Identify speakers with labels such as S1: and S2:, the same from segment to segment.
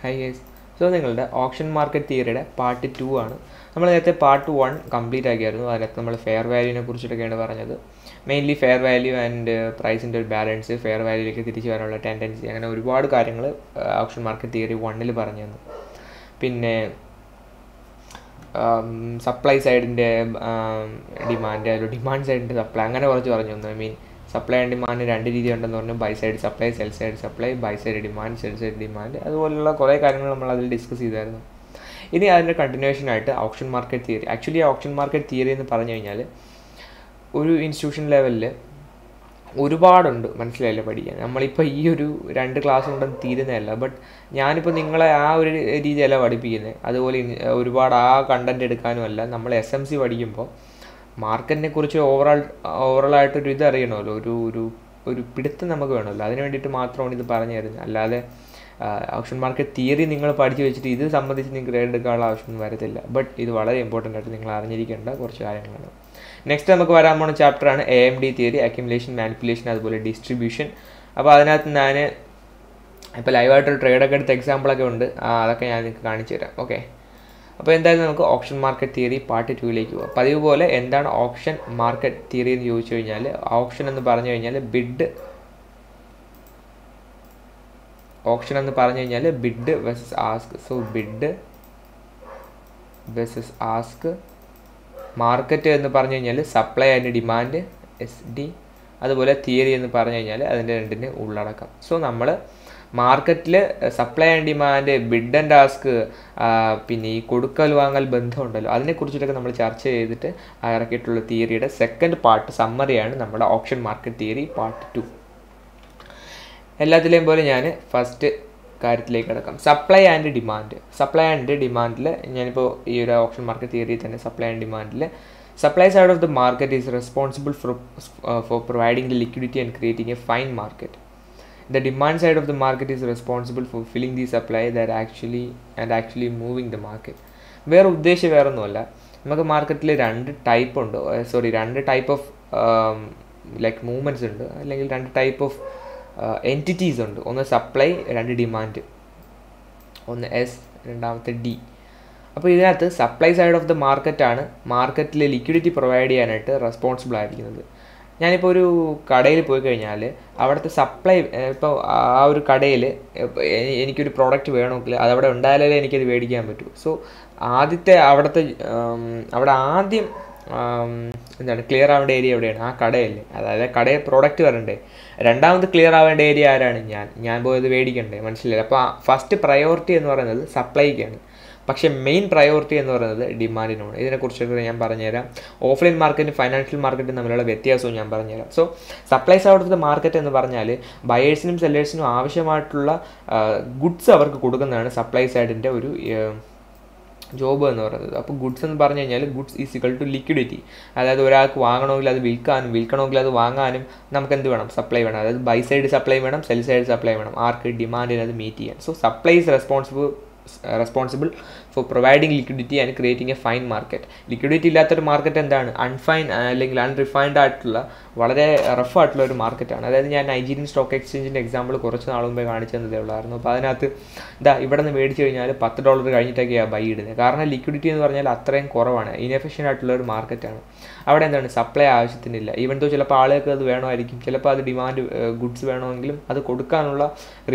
S1: High guys. So നിങ്ങളുടെ option market തിയറിയുടെ part 2 ആണ്. നമ്മൾ നേരത്തെ പാർട്ട് 1 കംപ്ലീറ്റ് ആക്കിയായിരുന്നു. അതിനകത്ത് നമ്മൾ ഫെയർ വാല്യൂവിനെ കുറിച്ചിട്ടൊക്കെയാണ് പറഞ്ഞത്. മെയിൻലി ഫെയർ വാല്യൂ ആൻഡ് പ്രൈസിൻ്റെ ഒരു ബാലൻസ്, ഫെയർ വാല്യൂയിലേക്ക് തിരിച്ചു വരാനുള്ള ടെൻഡൻസി, അങ്ങനെ ഒരുപാട് കാര്യങ്ങൾ ഓപ്ഷൻ മാർക്കറ്റ് തിയറി 1 പറഞ്ഞു തന്നു. പിന്നെ സപ്ലൈ സൈഡിൻ്റെ ഡിമാൻഡ്, അല്ലെങ്കിൽ ഡിമാൻഡ് സൈഡിൻ്റെ സപ്ലൈ, അങ്ങനെ കുറച്ച് പറഞ്ഞു തന്നു. I mean supply and demand രണ്ട് രീതി ഉണ്ടെന്ന് പറഞ്ഞു. Buy side supply, sell side supply, buy side demand, sell side demand, അതുപോലുള്ള കുറേ കാര്യങ്ങൾ നമ്മൾ അതിൽ ഡിസ്കസ് ചെയ്തായിരുന്നു. ഇനി അതിൻ്റെ കണ്ടിന്യൂഷനായിട്ട് option market theory. Actually option market theory എന്ന് പറഞ്ഞു കഴിഞ്ഞാൽ ഒരു ഇൻസ്റ്റിറ്റ്യൂഷൻ ലെവലിൽ ഒരുപാടുണ്ട്, മനസ്സിലായില്ലേ, പഠിക്കാൻ. നമ്മളിപ്പോൾ ഈ ഒരു 2 ക്ലാസ് കൊണ്ടൊന്നും തീരുന്നതല്ല. ബട്ട് ഞാനിപ്പോൾ നിങ്ങളെ ആ ഒരു രീതിയല്ല പഠിപ്പിക്കുന്നത്. അതുപോലെ ഒരുപാട് ആ കണ്ടൻറ്റ് എടുക്കാനുമല്ല. നമ്മൾ SMC പഠിക്കുമ്പോൾ മാർക്കറ്റിനെ കുറിച്ച് ഓവറോളായിട്ടൊരു ഇത് അറിയണമല്ലോ, ഒരു പിടുത്തം നമുക്ക് വേണമല്ലോ. അതിന് വേണ്ടിയിട്ട് മാത്രമാണ് ഇത് പറഞ്ഞു തരുന്നത്. അല്ലാതെ ഓപ്ഷൻ മാർക്കറ്റ് തിയറി നിങ്ങൾ പഠിച്ചു വെച്ചിട്ട് ഇത് സംബന്ധിച്ച് നിങ്ങൾക്ക് ഗ്രേഡ് എടുക്കാനുള്ള ആവശ്യമൊന്നും വരത്തില്ല. ബട്ട് ഇത് വളരെ ഇമ്പോർട്ടൻ്റ് ആയിട്ട് നിങ്ങൾ അറിഞ്ഞിരിക്കേണ്ട കുറച്ച് കാര്യങ്ങളാണ്. നെക്സ്റ്റ് നമുക്ക് വരാൻ പോകുന്ന ചാപ്റ്ററാണ് AMD തിയറി, അക്യുമുലേഷൻ, മാനിപ്പുലേഷൻ, അതുപോലെ ഡിസ്ട്രിബ്യൂഷൻ. അപ്പോൾ അതിനകത്ത് ഞാൻ ഇപ്പോൾ ലൈവായിട്ടൊരു ട്രേഡൊക്കെ എടുത്ത എക്സാമ്പിളൊക്കെ ഉണ്ട്, അതൊക്കെ ഞാൻ നിങ്ങൾക്ക് കാണിച്ചു തരാം. ഓക്കെ, അപ്പോൾ എന്തായാലും നമുക്ക് ഓപ്ഷൻ മാർക്കറ്റ് തിയറി പാർട്ട് 2ലേക്ക് പോകാം. പതിവ് പോലെ എന്താണ് ഓപ്ഷൻ മാർക്കറ്റ് തിയറി എന്ന് ചോദിച്ചു കഴിഞ്ഞാൽ, ഓപ്ഷൻ എന്ന് പറഞ്ഞു കഴിഞ്ഞാൽ bid versus ask. So bid versus ask. Market എന്ന് പറഞ്ഞു കഴിഞ്ഞാൽ സപ്ലൈ ആൻഡ് ഡിമാൻഡ്, SD. അതുപോലെ തിയറി എന്ന് പറഞ്ഞു കഴിഞ്ഞാൽ അതിൻ്റെ രണ്ടിൻ്റെ ഉള്ളടക്കം. സോ നമ്മൾ മാർക്കറ്റിൽ supply and demand, bid and ask, പിന്നെ ഈ കൊടുക്കൽ വാങ്ങൽ ബന്ധമുണ്ടല്ലോ, അതിനെക്കുറിച്ചിട്ടൊക്കെ നമ്മൾ ചർച്ച ചെയ്തിട്ട് ഇറക്കിയിട്ടുള്ള തിയറിയുടെ സെക്കൻഡ് പാർട്ട് സമ്മറിയാണ് നമ്മുടെ ഓപ്ഷൻ മാർക്കറ്റ് തിയറി പാർട്ട് 2. എല്ലാത്തിലെയും പോലെ ഞാൻ ഫസ്റ്റ് കാര്യത്തിലേക്ക് കിടക്കാം. സപ്ലൈ ആൻഡ് ഡിമാൻഡിൽ ഞാനിപ്പോൾ ഈ ഒരു ഓപ്ഷൻ മാർക്കറ്റ് തിയറിയിൽ തന്നെ സപ്ലൈ ആൻഡ് ഡിമാൻഡിൽ supply side of the market is responsible for providing the liquidity and creating a fine market. The demand side of the market is responsible for filling the supply that actually moving the market. വേറൊന്നുമല്ല, നമുക്ക് മാർക്കറ്റിൽ രണ്ട് type of like movements ഉണ്ട്, അല്ലെങ്കിൽ 2 type of entities ഉണ്ട്. ഒന്ന് supply, 2 demand. ഒന്ന് S, രണ്ടാമത്തെ D. അപ്പോൾ ഇതിനകത്ത് സപ്ലൈ സൈഡ് ഓഫ് ദ മാർക്കറ്റാണ് മാർക്കറ്റിൽ ലിക്വിഡിറ്റി പ്രൊവൈഡ് ചെയ്യാനായിട്ട് റെസ്പോൺസിബിൾ ആയിരിക്കുന്നത്. ഞാനിപ്പോൾ ഒരു കടയിൽ പോയി കഴിഞ്ഞാൽ അവിടുത്തെ സപ്ലൈ, ഇപ്പോൾ ആ ഒരു കടയിൽ എനിക്കൊരു പ്രോഡക്റ്റ് വേണമെങ്കിൽ അതവിടെ ഉണ്ടായാലേ എനിക്കത് മേടിക്കാൻ പറ്റൂ. സോ അവിടെ ആദ്യം ക്ലിയർ ആവേണ്ട ഏരിയ എവിടെയാണ്? ആ കടയല്ലേ. അതായത് കടയിൽ പ്രോഡക്റ്റ് വരണ്ടേ. രണ്ടാമത് ക്ലിയർ ആവേണ്ട ഏരിയ ആരാണ്? ഞാൻ പോയത് മേടിക്കണ്ടേ, മനസ്സിലായില്ല. അപ്പോൾ ഫസ്റ്റ് പ്രയോറിറ്റി എന്ന് പറയുന്നത് സപ്ലൈക്കാണ്, പക്ഷേ മെയിൻ പ്രയോറിറ്റി എന്ന് പറയുന്നത് ഡിമാൻഡിനാണ്. ഇതിനെക്കുറിച്ചൊക്കെ ഞാൻ പറഞ്ഞുതരാം. ഓഫ്ലൈൻ മാർക്കറ്റും ഫൈനാൻഷ്യൽ മാർക്കറ്റും തമ്മിലുള്ള വ്യത്യാസവും ഞാൻ പറഞ്ഞുതരാം. So supply side of the market എന്ന് പറഞ്ഞാൽ ബയേഴ്സിനും സെല്ലേഴ്സിനും ആവശ്യമായിട്ടുള്ള ഗുഡ്സ് അവർക്ക് കൊടുക്കുന്നതാണ് സപ്ലൈ സൈഡിൻ്റെ ഒരു ജോബ് എന്ന് പറയുന്നത്. അപ്പോൾ ഗുഡ്സ് എന്ന് പറഞ്ഞു കഴിഞ്ഞാൽ goods is equal to liquidity. അതായത് ഒരാൾക്ക് വാങ്ങണമെങ്കിൽ അത് വിൽക്കണമെങ്കിൽ അത് വാങ്ങാനും നമുക്ക് എന്ത് വേണം? സപ്ലൈ വേണം. അതായത് ബൈ സൈഡ് സപ്ലൈ വേണം, സെൽ സൈഡ് സപ്ലൈ വേണം. ആർക്ക്? ഡിമാൻഡിന് അത് മീറ്റ് ചെയ്യാൻ. So supply is responsible for providing liquidity and creating a fine market. Liquidity ഇല്ലാത്തൊരു മാർക്കറ്റ് എന്താണ്? അൺഫൈൻ അല്ലെങ്കിൽ അൺറിഫൈൻഡ് ആയിട്ടുള്ള വളരെ റഫ് ആയിട്ടുള്ള ഒരു മാർക്കറ്റാണ്. അതായത് ഞാൻ നൈജീരിയൻ സ്റ്റോക്ക് എക്സ്ചേഞ്ചിൻ്റെ എക്സാമ്പിൾ കുറച്ച് നാൾ മുമ്പേ കാണിച്ചു തന്നതേ ഉള്ളായിരുന്നു. അപ്പോൾ അതിനകത്ത് ഇവിടെ നിന്ന് മേടിച്ച് കഴിഞ്ഞാൽ $10 കഴിഞ്ഞിട്ടൊക്കെയാണ് ബൈ ഇടുന്നത്. കാരണം ലിക്വിഡിറ്റി എന്ന് പറഞ്ഞാൽ അത്രയും കുറവാണ്, ഇൻഎഫിഷ്യൻ്റ് ആയിട്ടുള്ള ഒരു മാർക്കറ്റാണ്. അവിടെ എന്താണ്? സപ്ലൈ ആവശ്യത്തിനില്ല. ഈവൻ ദോ ചിലപ്പോൾ ആളുകൾക്ക് അത് വേണമായിരിക്കും, ചിലപ്പോൾ അത് ഡിമാൻഡ് ഗുഡ്സ് വേണമെങ്കിലും അത് കൊടുക്കാനുള്ള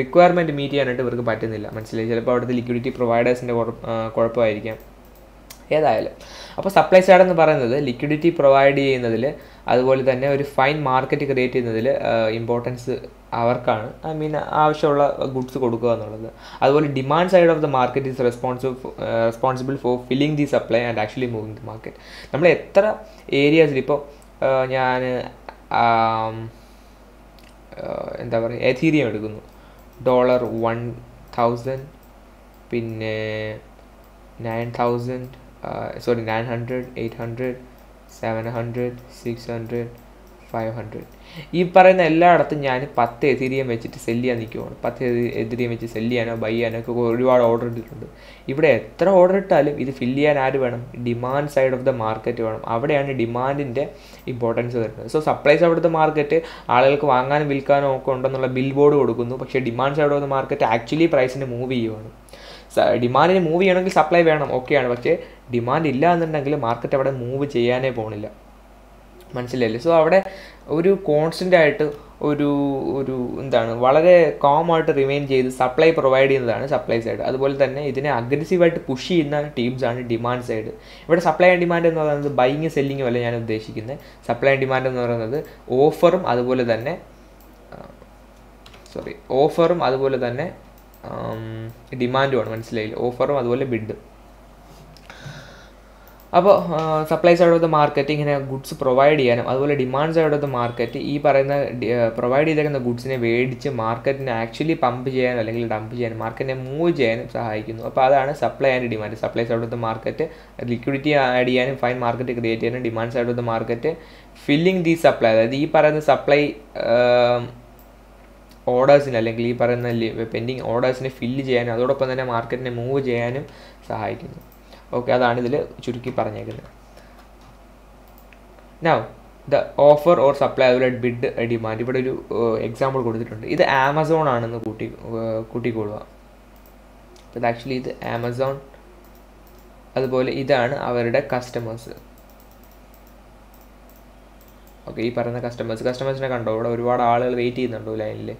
S1: റിക്വയർമെൻറ്റ് മീറ്റ് ചെയ്യാനായിട്ട് ഇവർക്ക് പറ്റുന്നില്ല, മനസ്സിലായി. ചിലപ്പോൾ അവിടുത്തെ ലിക്വിഡിറ്റി പ്രൊവൈഡേഴ്സിൻ്റെ കുഴപ്പമായിരിക്കാം. ഏതായാലും അപ്പോൾ സപ്ലൈ സൈഡ് എന്ന് പറയുന്നത് ലിക്വിഡിറ്റി പ്രൊവൈഡ് ചെയ്യുന്നതിൽ, അതുപോലെ തന്നെ ഒരു ഫൈൻ മാർക്കറ്റ് ക്രിയേറ്റ് ചെയ്യുന്നതിൽ ഇമ്പോർട്ടൻസ് അവർക്കാണ്. ഐ മീൻ ആവശ്യമുള്ള ഗുഡ്സ് കൊടുക്കുക എന്നുള്ളത്. അതുപോലെ demand side of the market is responsible four filling the supply and actually moving the market. നമ്മൾ എത്ര ഏരിയാസിൽ ഇപ്പോൾ ഞാൻ എന്താ പറയുക, എഥീരിയം എടുക്കുന്നു, $1,000, പിന്നെ 900, 800, 700, 600, 500. ഈ പറയുന്ന എല്ലായിടത്തും ഞാൻ 10 എഥീരിയം വെച്ചിട്ട് സെല് ചെയ്യാൻ നിൽക്കുവാണ്. 10 എഥീരിയം വെച്ച് സെല് ചെയ്യാനോ ബൈ ചെയ്യാനോ ഒക്കെ ഒരുപാട് ഓർഡർ ഇട്ടിട്ടുണ്ട്. ഇവിടെ എത്ര ഓർഡർ ഇട്ടാലും ഇത് ഫില്ല് ചെയ്യാൻ ആര് വേണം? Demand side of the market വേണം. അവിടെയാണ് ഡിമാൻഡിൻ്റെ ഇമ്പോർട്ടൻസ് വരുന്നത്. So supply side of the market ആളുകൾക്ക് വാങ്ങാനും വിൽക്കാനും ഒക്കെ ഉണ്ടെന്നുള്ള ബിൽ ബോർഡ് കൊടുക്കുന്നു. പക്ഷേ demand side of the market actually പ്രൈസിന് മൂവ് ചെയ്യുവാണ്. ഡിമാൻഡിന് മൂവ് ചെയ്യണമെങ്കിൽ സപ്ലൈ വേണം, ഓക്കെയാണ്. പക്ഷേ ഡിമാൻഡ് ഇല്ല എന്നുണ്ടെങ്കിൽ മാർക്കറ്റ് അവിടെ മൂവ് ചെയ്യാനേ പോകണില്ല. മനസ്സിലായില്ലേ? സോ അവിടെ ഒരു കോൺസ്റ്റൻ്റ് ആയിട്ട് ഒരു എന്താണ് വളരെ കാം ആയിട്ട് റിമെയിൻ ചെയ്ത് സപ്ലൈ പ്രൊവൈഡ് ചെയ്യുന്നതാണ് സപ്ലൈ സൈഡ്. അതുപോലെ തന്നെ ഇതിനെ അഗ്രസീവായിട്ട് പുഷ് ചെയ്യുന്ന ടീംസാണ് ഡിമാൻഡ് സൈഡ്. ഇവിടെ സപ്ലൈ ആൻഡ് ഡിമാൻഡ് എന്ന് പറയുന്നത് ബൈയിങ് സെല്ലിങ്ങും അല്ല ഞാൻ ഉദ്ദേശിക്കുന്നത്. സപ്ലൈ ആൻഡ് ഡിമാൻഡ് എന്ന് പറയുന്നത് ഓഫറും അതുപോലെ തന്നെ ഡിമാൻഡുമാണ്. മനസ്സിലായില്ല? ഓഫറും അതുപോലെ ബിഡും. അപ്പോൾ supply side of the market ഇങ്ങനെ ഗുഡ്സ് പ്രൊവൈഡ് ചെയ്യാനും അതുപോലെ demand side of the market ഈ പറയുന്ന പ്രൊവൈഡ് ചെയ്തേക്കുന്ന ഗുഡ്സിനെ മേടിച്ച് മാർക്കറ്റിനെ ആക്ച്വലി പമ്പ് ചെയ്യാനും അല്ലെങ്കിൽ ഡംപ് ചെയ്യാനും മാർക്കറ്റിനെ മൂവ് ചെയ്യാനും സഹായിക്കുന്നു. അപ്പോൾ അതാണ് supply and demand. Supply side of the market liquidity add ചെയ്യാനും ഫൈൻ മാർക്കറ്റ് ക്രിയേറ്റ് ചെയ്യാനും, demand side of the market filling the supply, അതായത് ഈ പറയുന്ന സപ്ലൈ ഓർഡേഴ്സിന് അല്ലെങ്കിൽ ഈ പറയുന്ന പെൻഡിങ് ഓർഡേഴ്സിനെ ഫില്ല് ചെയ്യാനും അതോടൊപ്പം തന്നെ മാർക്കറ്റിനെ മൂവ് ചെയ്യാനും സഹായിക്കുന്നു. ഓക്കെ, അതാണ് ഇതിൽ ചുരുക്കി പറഞ്ഞേക്കുന്നത്. Now the offer or supply അതുപോലെ ബിഡ് ഡിമാൻഡ്. ഇവിടെ ഒരു എക്സാമ്പിൾ കൊടുത്തിട്ടുണ്ട്. ഇത് ആമസോൺ ആണെന്ന് കൂട്ടിക്കൊള്ളുക. ഇത് ആക്ച്വലി ഇത് ആമസോൺ, അതുപോലെ ഇതാണ് അവരുടെ കസ്റ്റമേഴ്സ്. ഓക്കെ, ഈ പറയുന്ന കസ്റ്റമേഴ്സിനെ കണ്ടോ? ഇവിടെ ഒരുപാട് ആളുകൾ വെയിറ്റ് ചെയ്യുന്നുണ്ടോ ലൈനിൽ.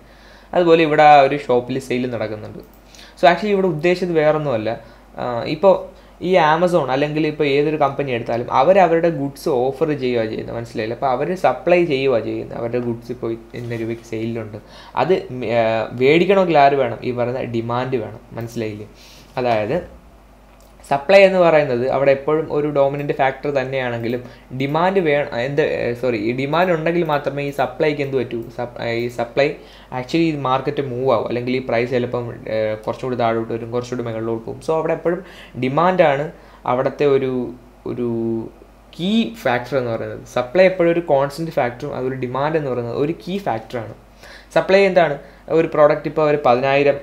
S1: അതുപോലെ ഇവിടെ ഒരു ഷോപ്പിൽ സെയിൽ നടക്കുന്നുണ്ട്. സോ ആക്ച്വലി ഇവിടെ ഉദ്ദേശിച്ചത് വേറൊന്നുമല്ല. ഇപ്പോൾ ഈ ആമസോൺ അല്ലെങ്കിൽ ഇപ്പോൾ ഏതൊരു കമ്പനി എടുത്താലും അവരുടെ ഗുഡ്സ് ഓഫർ ചെയ്യുക ചെയ്യുന്നത്. മനസ്സിലായില്ല? അപ്പോൾ അവർ സപ്ലൈ ചെയ്യുക ചെയ്യുന്നത്. അവരുടെ ഗുഡ്സ് ഇപ്പോൾ ഇന്ന രൂപയ്ക്ക് സെയിലുണ്ട്. അത് മേടിക്കണമെങ്കിൽ ആര് വേണം? ഈ പറയുന്ന ഡിമാൻഡ് വേണം. മനസ്സിലായില്ലേ? അതായത് സപ്ലൈ എന്ന് പറയുന്നത് അവിടെ എപ്പോഴും ഒരു ഡോമിനൻ്റ് ഫാക്ടർ തന്നെയാണെങ്കിലും ഡിമാൻഡ് ഈ ഡിമാൻഡ് ഉണ്ടെങ്കിൽ മാത്രമേ ഈ സപ്ലൈക്ക് എന്ത് പറ്റൂ? ഈ സപ്ലൈ ആക്ച്വലി ഈ മാർക്കറ്റ് മൂവ് ആവും, അല്ലെങ്കിൽ ഈ പ്രൈസ് ചിലപ്പം കുറച്ചുകൂടി താഴോട്ട് വരും, കുറച്ചുകൂടി മുകളിലോട്ട് പോകും. സോ അവിടെ എപ്പോഴും ഡിമാൻഡാണ് അവിടുത്തെ ഒരു കീ ഫാക്ടർ എന്ന് പറയുന്നത്. സപ്ലൈ എപ്പോഴും ഒരു കോൺസ്റ്റൻറ്റ് ഫാക്ടറും അതുപോലെ ഡിമാൻഡ് എന്ന് പറയുന്നത് ഒരു കീ ഫാക്ടറാണ്. സപ്ലൈ എന്താണ്? ഒരു പ്രോഡക്റ്റ് ഇപ്പോൾ അവർ 10,000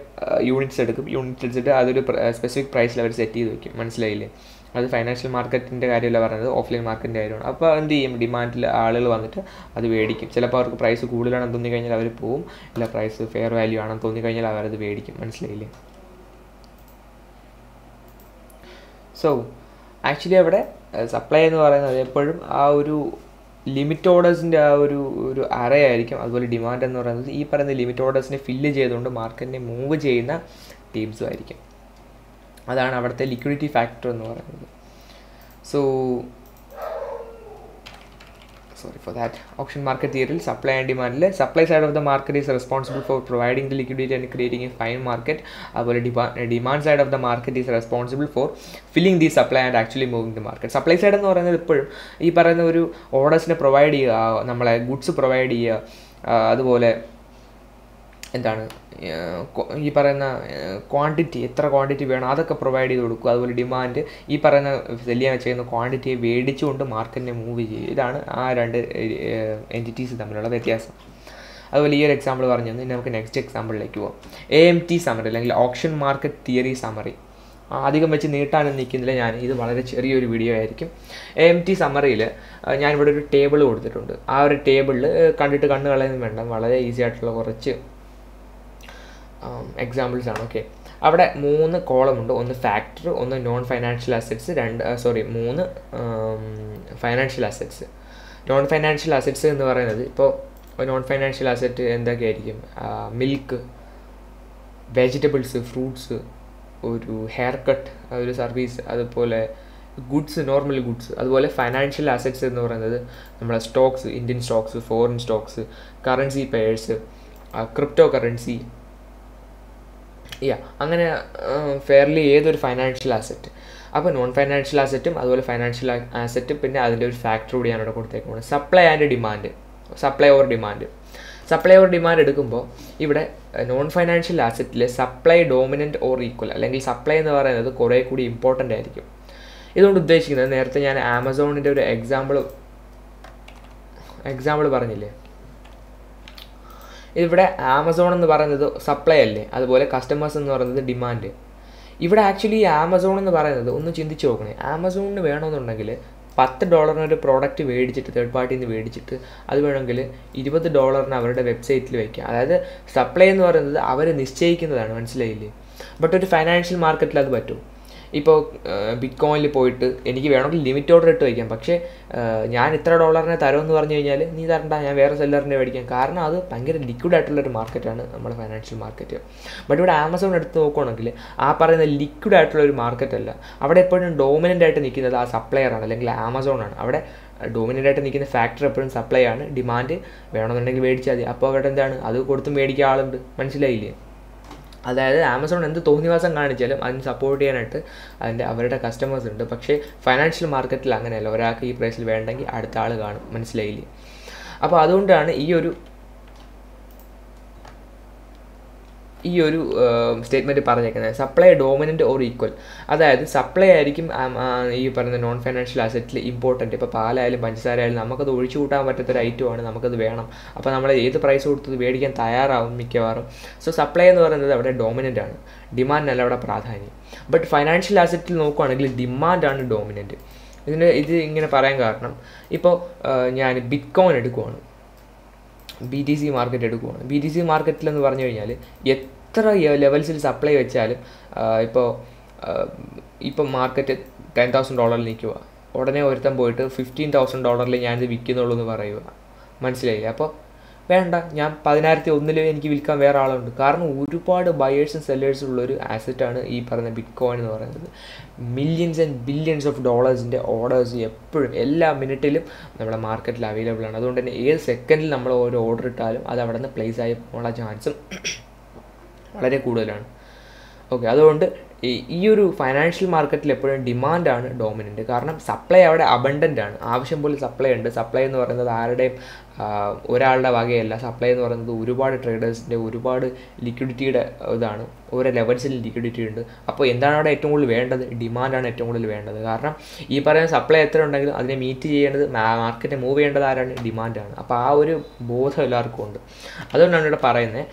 S1: യൂണിറ്റ്സ് എടുക്കും. യൂണിറ്റ്സ് എടുത്തിട്ട് അതൊരു സ്പെസിഫിക് പ്രൈസിൽ അവർ സെറ്റ് ചെയ്ത് വയ്ക്കും. മനസ്സിലായില്ലേ? അത് ഫൈനാൻഷ്യൽ മാർക്കറ്റിൻ്റെ കാര്യമല്ല പറയുന്നത്, ഓഫ്ലൈൻ മാർക്കറ്റിൻ്റെ കാര്യമാണ്. അപ്പോൾ എന്ത് ചെയ്യും? ഡിമാൻഡിൽ ആളുകൾ വന്നിട്ട് അത് മേടിക്കും. ചിലപ്പോൾ അവർക്ക് പ്രൈസ് കൂടുതലാണെന്ന് തോന്നിക്കഴിഞ്ഞാൽ അവർ പോവും, ഇല്ല പ്രൈസ് ഫെയർ വാല്യൂ ആണെന്ന് തോന്നിക്കഴിഞ്ഞാൽ അവരത് മേടിക്കും. മനസ്സിലായില്ലേ? സോ ആക്ച്വലി അവിടെ സപ്ലൈ എന്ന് പറയുന്നത് എപ്പോഴും ആ ഒരു ലിമിറ്റ് ഓർഡേഴ്സിൻ്റെ ആ ഒരു അറേ ആയിരിക്കും. അതുപോലെ ഡിമാൻഡ് എന്ന് പറയുന്നത് ഈ പറയുന്ന ലിമിറ്റ് ഓർഡേഴ്സിനെ ഫില്ല് ചെയ്തുകൊണ്ട് മാർക്കറ്റിനെ മൂവ് ചെയ്യുന്ന ടീംസും ആയിരിക്കും. അതാണ് അവിടുത്തെ ലിക്വിഡിറ്റി ഫാക്ടർ എന്ന് പറയുന്നത്. So sorry for that. Auction market theory, supply and demand. Supply side of the market is responsible for providing the liquidity and creating a fine market. Our demand side of the market is responsible for filling the supply and actually moving the market. Supply side എന്ന് പറയുന്നത് എപ്പോഴും ഈ പറയുന്ന ഒരു ഓർഡേഴ്സിനെ provide ചെയ്യുക, നമ്മളെ goods provide ചെയ്യുക, അതുപോലെ എന്താണ് ഈ പറയുന്ന ക്വാണ്ടിറ്റി, എത്ര ക്വാണ്ടിറ്റി വേണം അതൊക്കെ പ്രൊവൈഡ് ചെയ്ത് കൊടുക്കുക. അതുപോലെ ഡിമാൻഡ് ഈ പറയുന്ന സെല് ചെയ്യാൻ ചെയ്യുന്ന ക്വാണ്ടിറ്റിയെ മേടിച്ചുകൊണ്ട് മാർക്കറ്റിനെ മൂവ് ചെയ്യും. ഇതാണ് ആ രണ്ട് എൻറ്റിറ്റീസ് തമ്മിലുള്ള വ്യത്യാസം. അതുപോലെ ഈ ഒരു എക്സാമ്പിൾ പറഞ്ഞു തന്നെ നമുക്ക് നെക്സ്റ്റ് എക്സാമ്പിളിലേക്ക് പോകാം. AMT സമറി അല്ലെങ്കിൽ ഓപ്ഷൻ മാർക്കറ്റ് തിയറി സമറി. അധികം വെച്ച് നീട്ടാനും നിൽക്കുന്നില്ല ഞാൻ, ഇത് വളരെ ചെറിയൊരു വീഡിയോ ആയിരിക്കും. AMT സമ്മറിയിൽ ഞാനിവിടെ ഒരു ടേബിൾ കൊടുത്തിട്ടുണ്ട്. ആ ഒരു ടേബിളിൽ കണ്ടിട്ട് കണ്ണ് കളയൊന്നും വേണ്ട, വളരെ ഈസി ആയിട്ടുള്ള കുറച്ച് എക്സാമ്പിൾസ് ആണ്. ഓക്കെ, അവിടെ 3 കോളമുണ്ട്. ഒന്ന് ഫാക്ടർ, ഒന്ന് non financial assets, 3 financial assets. Non financial assets എന്ന് പറയുന്നത് ഇപ്പോൾ നോൺ ഫൈനാൻഷ്യൽ അസറ്റ് എന്തൊക്കെയായിരിക്കും? മിൽക്ക്, വെജിറ്റബിൾസ്, ഫ്രൂട്ട്സ്, ഒരു ഹെയർ കട്ട്, ഒരു സർവീസ്, അതുപോലെ ഗുഡ്സ്, നോർമൽ ഗുഡ്സ്. അതുപോലെ ഫൈനാൻഷ്യൽ അസറ്റ്സ് എന്ന് പറയുന്നത് നമ്മളെ stocks, Indian stocks, foreign stocks, currency pairs, crypto currency, അങ്ങനെ ഫെയർലി ഏതൊരു ഫൈനാൻഷ്യൽ അസറ്റ്. അപ്പോൾ നോൺ ഫൈനാൻഷ്യൽ അസറ്റും അതുപോലെ ഫൈനാൻഷ്യൽ അസറ്റും പിന്നെ അതിൻ്റെ ഒരു ഫാക്ടർ കൂടിയാണ് ഇവിടെ കൊടുത്തേക്കുന്നത്. Supply and demand, supply or demand. Supply or demand എടുക്കുമ്പോൾ ഇവിടെ നോൺ ഫൈനാൻഷ്യൽ അസറ്റിൽ സപ്ലൈ ഡോമിനൻറ്റ് ഓർ ഈക്വൽ, അല്ലെങ്കിൽ സപ്ലൈ എന്ന് പറയുന്നത് കുറേ കൂടി ഇമ്പോർട്ടൻ്റ് ആയിരിക്കും. ഇതുകൊണ്ട് ഉദ്ദേശിക്കുന്നത്, നേരത്തെ ഞാൻ ആമസോണിൻ്റെ ഒരു എക്സാമ്പിൾ എക്സാമ്പിൾ പറഞ്ഞില്ലേ, ഇവിടെ ആമസോൺ എന്ന് പറയുന്നത് സപ്ലൈ അല്ലേ, അതുപോലെ കസ്റ്റമേഴ്സ് എന്ന് പറയുന്നത് ഡിമാൻഡ്. ഇവിടെ ആക്ച്വലി ഈ ആമസോൺ എന്ന് പറയുന്നത് ഒന്ന് ചിന്തിച്ച് നോക്കണേ, ആമസോണിന് വേണമെന്നുണ്ടെങ്കിൽ $10 ഒരു പ്രോഡക്റ്റ് മേടിച്ചിട്ട് തേർഡ് പാർട്ടിയിൽ നിന്ന് മേടിച്ചിട്ട് അത് വേണമെങ്കിൽ $20 അവരുടെ വെബ്സൈറ്റിൽ വയ്ക്കുക. അതായത് സപ്ലൈ എന്ന് പറയുന്നത് അവർ നിശ്ചയിക്കുന്നതാണ്, മനസ്സിലായില്ലേ? ബട്ട് ഒരു ഫൈനാൻഷ്യൽ മാർക്കറ്റിൽ അത് പറ്റും. ഇപ്പോൾ ബിറ്റ് കോയിനിൽ പോയിട്ട് എനിക്ക് വേണമെങ്കിൽ ലിമിറ്റ് ഓർഡർ ഇട്ട് വയ്ക്കാം, പക്ഷേ ഞാൻ ഇത്ര $1 തരുമെന്ന് പറഞ്ഞു കഴിഞ്ഞാൽ നീ തരണ്ട, ഞാൻ വേറെ സെല്ലറിനെ മേടിക്കാം. കാരണം അത് ഭയങ്കര ലിക്വിഡ് ആയിട്ടുള്ളൊരു മാർക്കറ്റാണ് നമ്മുടെ ഫൈനാൻഷ്യൽ മാർക്കറ്റ്. ബട്ട് ഇവിടെ ആമസോൺ എടുത്ത് നോക്കുകയാണെങ്കിൽ ആ പറയുന്ന ലിക്വിഡ് ആയിട്ടുള്ളൊരു മാർക്കറ്റല്ല. അവിടെ എപ്പോഴും ഡോമിനൻ്റ് ആയിട്ട് നിൽക്കുന്നത് ആ സപ്ലയറാണ് അല്ലെങ്കിൽ ആമസോണാണ്. അവിടെ ഡോമിനൻ്റ് ആയിട്ട് നിൽക്കുന്ന ഫാക്ടർ എപ്പോഴും സപ്ലൈ ആണ്. ഡിമാൻഡ് വേണമെന്നുണ്ടെങ്കിൽ മേടിച്ചാൽ മതി. അപ്പോൾ അവിടെ എന്താണ്, അത് കൊടുത്ത് മേടിക്കാൻ ആളുണ്ട്, മനസ്സിലായില്ലേ? അതായത് ആമസോൺ എന്ത് തോന്നിവാസം കാണിച്ചാലും അതിന് സപ്പോർട്ട് ചെയ്യാനായിട്ട് അവരുടെ കസ്റ്റമേഴ്സ് ഉണ്ട്. പക്ഷേ ഫൈനാൻഷ്യൽ മാർക്കറ്റിൽ അങ്ങനെയല്ല, ഒരാൾക്ക് ഈ പ്രൈസിൽ വേണ്ടെങ്കിൽ അടുത്ത ആൾ കാണും, മനസ്സിലായില്ലേ? അപ്പോൾ അതുകൊണ്ടാണ് ഈ ഒരു സ്റ്റേറ്റ്മെൻറ്റ് പറഞ്ഞേക്കുന്നത്, സപ്ലൈ ഡോമിനൻ്റ് ഓർ ഈക്വൽ. അതായത് സപ്ലൈ ആയിരിക്കും ഈ പറയുന്ന നോൺ ഫൈനാൻഷ്യൽ അസറ്റിൽ ഇമ്പോർട്ടൻറ്റ്. ഇപ്പോൾ പാലായാലും പഞ്ചസാര ആയാലും നമുക്കത് ഒഴിച്ചു കൂട്ടാൻ പറ്റാത്തൊരു ഐറ്റമാണ്, നമുക്കത് വേണം. അപ്പോൾ നമ്മൾ ഏത് പ്രൈസ് കൊടുത്തത് മേടിക്കാൻ തയ്യാറാവും മിക്കവാറും. സോ സപ്ലൈ എന്ന് പറയുന്നത് അവിടെ ഡോമിനൻ്റ് ആണ്, ഡിമാൻഡിനല്ല അവിടെ പ്രാധാന്യം. ബട്ട് ഫൈനാൻഷ്യൽ അസറ്റിൽ നോക്കുകയാണെങ്കിൽ ഡിമാൻഡാണ് ഡോമിനൻ്റ്. ഇത് ഇങ്ങനെ പറയാൻ കാരണം, ഇപ്പോൾ ഞാൻ ബിറ്റ് കോയിൻ എടുക്കുവാണ്, BTC മാർക്കറ്റ് എടുക്കുകയാണ്. BTC മാർക്കറ്റിലെന്ന് പറഞ്ഞു കഴിഞ്ഞാൽ എത്ര ലെവൽസിൽ സപ്ലൈ വെച്ചാലും ഇപ്പോൾ മാർക്കറ്റ് $10,000 നിൽക്കുക, ഉടനെ ഒരുത്തൻ പോയിട്ട് $15,000 ഞാനിത് വിൽക്കുന്നുള്ളൂ എന്ന് പറയുക, മനസ്സിലായില്ലേ? അപ്പോൾ വേണ്ട, ഞാൻ 10,001 എനിക്ക് വിൽക്കാൻ വേറെ ആളുണ്ട്. കാരണം ഒരുപാട് ബയേഴ്സും സെല്ലേഴ്സും ഉള്ളൊരു ആസറ്റാണ് ഈ പറയുന്ന ബിറ്റ് കോയിൻ എന്ന് പറയുന്നത്. മില്യൺസ് ആൻഡ് ബില്യൺസ് ഓഫ് ഡോളേഴ്സിൻ്റെ ഓർഡേഴ്സ് എപ്പോഴും എല്ലാ മിനിറ്റിലും നമ്മുടെ മാർക്കറ്റിൽ അവൈലബിൾ ആണ്. അതുകൊണ്ട് തന്നെ ഏത് സെക്കൻഡിൽ നമ്മൾ ഒരു ഓർഡർ ഇട്ടാലും അത് അവിടെ നിന്ന് പ്ലേസ് ആയി പോകാനുള്ള ചാൻസും വളരെ കൂടുതലാണ്. ഓക്കെ, അതുകൊണ്ട് ഈ ഒരു ഫൈനാൻഷ്യൽ മാർക്കറ്റിൽ എപ്പോഴും ഡിമാൻഡാണ് ഡോമിനൻ്റ്. കാരണം സപ്ലൈ അവിടെ അബണ്ടൻ്റ് ആണ്, ആവശ്യം പോലെ സപ്ലൈ ഉണ്ട്. സപ്ലൈ എന്ന് പറയുന്നത് ആരുടെയും ഒരാളുടെ വകയല്ല. സപ്ലൈ എന്ന് പറയുന്നത് ഒരുപാട് ട്രേഡേഴ്സിൻ്റെ ഒരുപാട് ലിക്വിഡിറ്റിയുടെ ഇതാണ്, ഓരോ ലെവൽസിൽ ലിക്വിഡിറ്റി ഉണ്ട്. അപ്പോൾ എന്താണ് അവിടെ ഏറ്റവും കൂടുതൽ വേണ്ടത്? ഡിമാൻഡാണ് ഏറ്റവും കൂടുതൽ വേണ്ടത്. കാരണം ഈ പറയുന്ന സപ്ലൈ എത്ര ഉണ്ടെങ്കിലും അതിനെ മീറ്റ് ചെയ്യേണ്ടത്, മാർക്കറ്റിനെ മൂവ് ചെയ്യേണ്ടത് ആരാണ്? ഡിമാൻഡാണ്. അപ്പോൾ ആ ഒരു ബോധം എല്ലാവർക്കും ഉണ്ട്. അതുകൊണ്ടാണ് ഇവിടെ പറയുന്നത്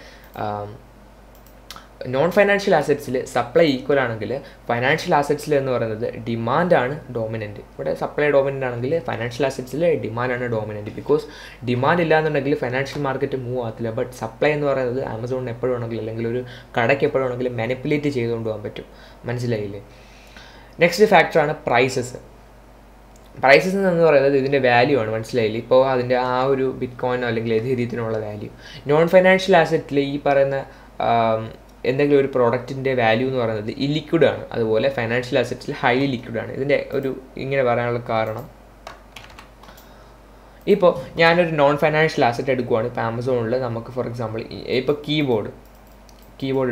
S1: നോൺ ഫൈനാൻഷ്യൽ അസറ്റ്സിൽ സപ്ലൈ ഈക്വൽ ആണെങ്കിൽ ഫൈനാൻഷ്യൽ അസറ്റ്സിൽ എന്ന് പറയുന്നത് ഡിമാൻഡാണ് ഡോമിനൻറ്റ്. ഇവിടെ സപ്ലൈ ഡോമിനൻ്റ് ആണെങ്കിൽ ഫൈനാൻഷ്യൽ അസറ്റ്സിൽ ഡിമാൻഡാണ് ഡോമിനൻറ്റ്. ബിക്കോസ് ഡിമാൻഡ് ഇല്ലാന്നുണ്ടെങ്കിൽ ഫൈനാൻഷ്യൽ മാർക്കറ്റ് മൂവ് ആകത്തില്ല. ബട്ട് സപ്ലൈ എന്ന് പറയുന്നത് ആമസോണിന് എപ്പോഴും ആണെങ്കിലും അല്ലെങ്കിൽ ഒരു കടയ്ക്ക് എപ്പോഴും ആണെങ്കിലും മാനിപ്പുലേറ്റ് ചെയ്തുകൊണ്ട് പോകാൻ പറ്റും, മനസ്സിലായില്ലേ? നെക്സ്റ്റ് ഫാക്ടറാണ് പ്രൈസസ്. പ്രൈസസ് എന്ന് പറയുന്നത് ഇതിൻ്റെ വാല്യൂ ആണ്, മനസ്സിലായില്ലേ? ഇപ്പോൾ അതിൻ്റെ ആ ഒരു ബിറ്റ് കോയിനോ അല്ലെങ്കിൽ എഥീരിയത്തിനുള്ള വാല്യൂ. നോൺ ഫൈനാൻഷ്യൽ അസറ്റിൽ ഈ പറയുന്ന എന്തെങ്കിലും ഒരു പ്രോഡക്റ്റിൻ്റെ വാല്യൂ എന്ന് പറയുന്നത് ഇലിക്വിഡ് ആണ്. അതുപോലെ ഫൈനാൻഷ്യൽ അസറ്റ്സിൽ ഹൈലി ലിക്വിഡ് ആണ്. ഇതിൻ്റെ ഒരു ഇങ്ങനെ പറയാനുള്ള കാരണം, ഇപ്പോൾ ഞാനൊരു നോൺ ഫൈനാൻഷ്യൽ അസറ്റ് എടുക്കുവാണ്. ഇപ്പോൾ ആമസോണിൽ നമുക്ക് ഫോർ എക്സാമ്പിൾ ഇപ്പോൾ കീബോർഡ്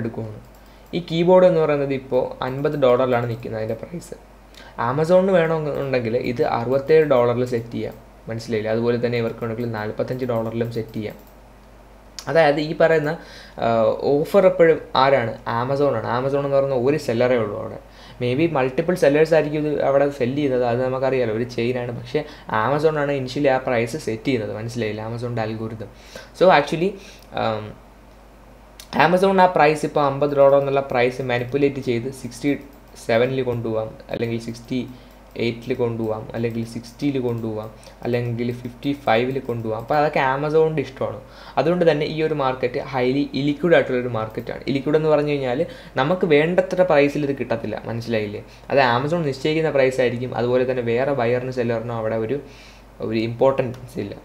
S1: എടുക്കുവാണ്. ഈ കീബോർഡ് എന്ന് പറയുന്നത് ഇപ്പോൾ $50 നിൽക്കുന്നത് അതിൻ്റെ പ്രൈസ്. ആമസോണിന് വേണമെന്നുണ്ടെങ്കിൽ ഇത് $67 സെറ്റ് ചെയ്യാം, മനസ്സിലായില്ല? അതുപോലെ തന്നെ ഇവർക്ക് വേണമെങ്കിൽ $45 സെറ്റ് ചെയ്യാം. അതായത് ഈ പറയുന്ന ഓഫർ എപ്പോഴും ആരാണ്? ആമസോണാണ്. ആമസോൺ എന്ന് പറയുന്ന ഒരു സെല്ലറേ ഉള്ളൂ അവിടെ. മേ ബി മൾട്ടിപ്പിൾ സെല്ലേഴ്സ് ആയിരിക്കും ഇത് അവിടെ സെല്ല് ചെയ്യുന്നത്, അത് നമുക്കറിയാലോ, ഒരു ചെയിനാണ്. പക്ഷേ ആമസോണാണ് ഇനിഷ്യലി ആ പ്രൈസ് സെറ്റ് ചെയ്യുന്നത്, മനസ്സിലായില്ല? ആമസോണിൻ്റെ അൽഗോരിതം. സോ ആക്ച്വലി ആമസോൺ ആ പ്രൈസ് ഇപ്പോൾ $50 എന്നുള്ള പ്രൈസ് മാനിപ്പുലേറ്റ് ചെയ്ത് 67 കൊണ്ടുപോകാം, അല്ലെങ്കിൽ 68 കൊണ്ടുപോകാം, അല്ലെങ്കിൽ 60 കൊണ്ടുപോകാം, അല്ലെങ്കിൽ 55 കൊണ്ടുപോകാം. അപ്പോൾ അതൊക്കെ ആമസോണിൻ്റെ ഇഷ്ടമാണ്. അതുകൊണ്ട് തന്നെ ഈ ഒരു മാർക്കറ്റ് ഹൈലി ഇലിക്വിഡ് ആയിട്ടുള്ളൊരു മാർക്കറ്റാണ്. ഇലിക്വിഡ് എന്ന് പറഞ്ഞു കഴിഞ്ഞാൽ നമുക്ക് വേണ്ടത്ര പ്രൈസിൽ ഇത് കിട്ടത്തില്ല, മനസ്സിലായില്ലേ? അത് ആമസോൺ നിശ്ചയിക്കുന്ന പ്രൈസ് ആയിരിക്കും. അതുപോലെ തന്നെ വേറെ ബയറിനും സെല്ലറിനും അവിടെ ഒരു ഇമ്പോർട്ടൻസ് ഇല്ല.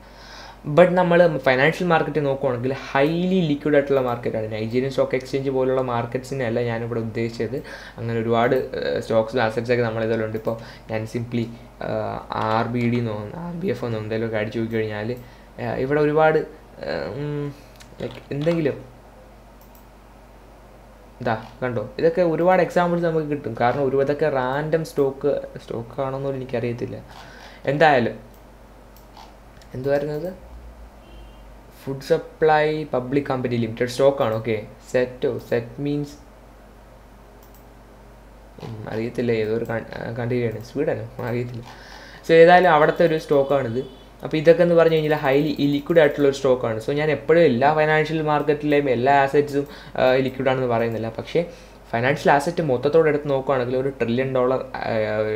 S1: ബട്ട് നമ്മൾ ഫൈനാൻഷ്യൽ മാർക്കറ്റ് നോക്കുകയാണെങ്കിൽ ഹൈലി ലിക്വിഡ് ആയിട്ടുള്ള മാർക്കറ്റാണ്. നൈജീരിയൻ സ്റ്റോക്ക് എക്സ്ചേഞ്ച് പോലുള്ള മാർക്കറ്റ്സിനെയല്ല ഞാനിവിടെ ഉദ്ദേശിച്ചത്. അങ്ങനെ ഒരുപാട് സ്റ്റോക്സ് അസറ്റ്സൊക്കെ നമ്മളിതിലുണ്ട്. ഇപ്പോൾ ഞാൻ സിംപ്ലി RBD RBF എന്നോ എന്തെങ്കിലുമൊക്കെ അടിച്ചു നോക്കി കഴിഞ്ഞാൽ ഇവിടെ ഒരുപാട് ലൈക്ക് എന്തെങ്കിലും ഇതാ കണ്ടോ, ഇതൊക്കെ ഒരുപാട് എക്സാമ്പിൾസ് നമുക്ക് കിട്ടും. കാരണം ഇതൊക്കെ റാൻഡം സ്റ്റോക്കാണെന്നൊന്നും എനിക്കറിയത്തില്ല. എന്തായാലും എന്തുവായിരുന്നത്? Food supply public company limited സ്റ്റോക്കാണ്. ഓക്കെ, സെറ്റ് മീൻസ് അറിയത്തില്ല, ഏതോ ഒരു കൺട്രിയാണ്, സ്വീഡനോ അറിയത്തില്ല. സോ ഏതായാലും അവിടുത്തെ ഒരു സ്റ്റോക്കാണിത്. അപ്പോൾ ഇതൊക്കെ എന്ന് പറഞ്ഞു കഴിഞ്ഞാൽ ഹൈലി ഇലിക്വിഡ് ആയിട്ടുള്ള ഒരു സ്റ്റോക്കാണ്. സോ ഞാൻ എപ്പോഴും എല്ലാ ഫൈനാൻഷ്യൽ മാർക്കറ്റിലെയും എല്ലാ ആസറ്റ്സും ലിക്വിഡാണെന്ന് പറയുന്നില്ല. പക്ഷേ ഫൈനാൻഷ്യൽ ആസറ്റ് മൊത്തത്തോടെ എടുത്ത് നോക്കുകയാണെങ്കിൽ $1 ട്രില്യൺ